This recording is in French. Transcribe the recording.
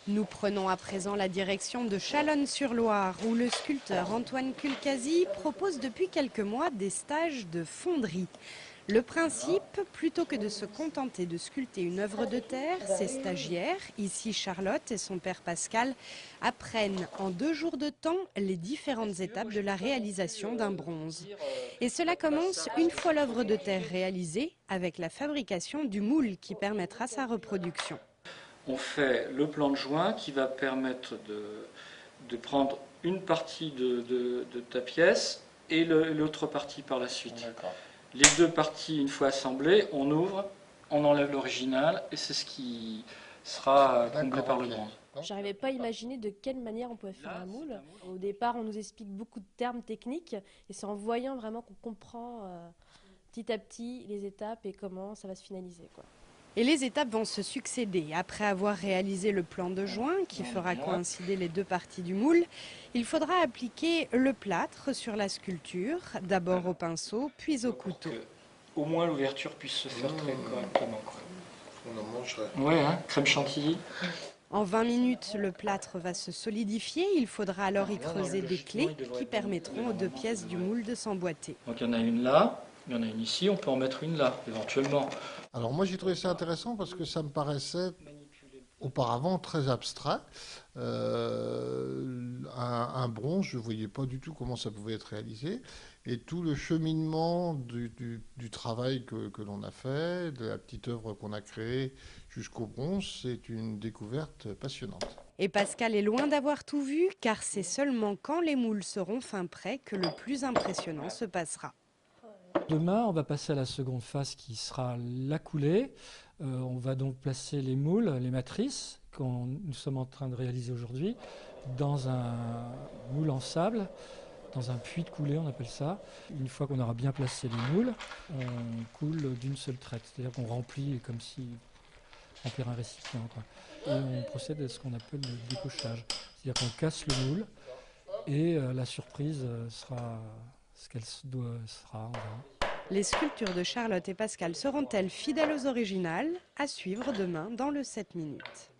Nous prenons à présent la direction de Chalonnes-sur-Loire, où le sculpteur Antoine Kulkazi propose depuis quelques mois des stages de fonderie. Le principe, plutôt que de se contenter de sculpter une œuvre de terre, ses stagiaires, ici Charlotte et son père Pascal, apprennent en 2 jours de temps les différentes étapes de la réalisation d'un bronze. Et cela commence une fois l'œuvre de terre réalisée, avec la fabrication du moule qui permettra sa reproduction. On fait le plan de joint qui va permettre de prendre une partie de ta pièce et l'autre partie par la suite. Les deux parties, une fois assemblées, on ouvre, on enlève l'original et c'est ce qui sera comblé par le bronze. J'arrivais pas à imaginer de quelle manière on pouvait faire un moule. Au départ, on nous explique beaucoup de termes techniques et c'est en voyant vraiment qu'on comprend petit à petit les étapes et comment ça va se finaliser, quoi. Et les étapes vont se succéder. Après avoir réalisé le plan de joint qui fera coïncider les deux parties du moule, il faudra appliquer le plâtre sur la sculpture, d'abord au pinceau, puis au couteau. Au moins l'ouverture puisse se faire très correctement. On en mangerait. Ouais, hein, crème chantilly. En 20 minutes, le plâtre va se solidifier. Il faudra alors y creuser des clés qui permettront aux deux pièces du moule de s'emboîter. Donc il y en a une là, il y en a une ici, on peut en mettre une là, éventuellement. Alors moi j'ai trouvé ça intéressant parce que ça me paraissait auparavant très abstrait. Un bronze, je ne voyais pas du tout comment ça pouvait être réalisé. Et tout le cheminement du travail que l'on a fait, de la petite œuvre qu'on a créée jusqu'au bronze, c'est une découverte passionnante. Et Pascal est loin d'avoir tout vu, car c'est seulement quand les moules seront fin prêts que le plus impressionnant se passera. Demain, on va passer à la seconde phase qui sera la coulée. On va donc placer les moules, les matrices, que nous sommes en train de réaliser aujourd'hui, dans un moule en sable, dans un puits de coulée, on appelle ça. Une fois qu'on aura bien placé les moules, on coule d'une seule traite. C'est-à-dire qu'on remplit comme si remplir un récipient, quoi. Et on procède à ce qu'on appelle le décochage. C'est-à-dire qu'on casse le moule et la surprise sera ce qu'elle sera. Les sculptures de Charlotte et Pascal seront-elles fidèles aux originales? À suivre demain dans le 7 minutes.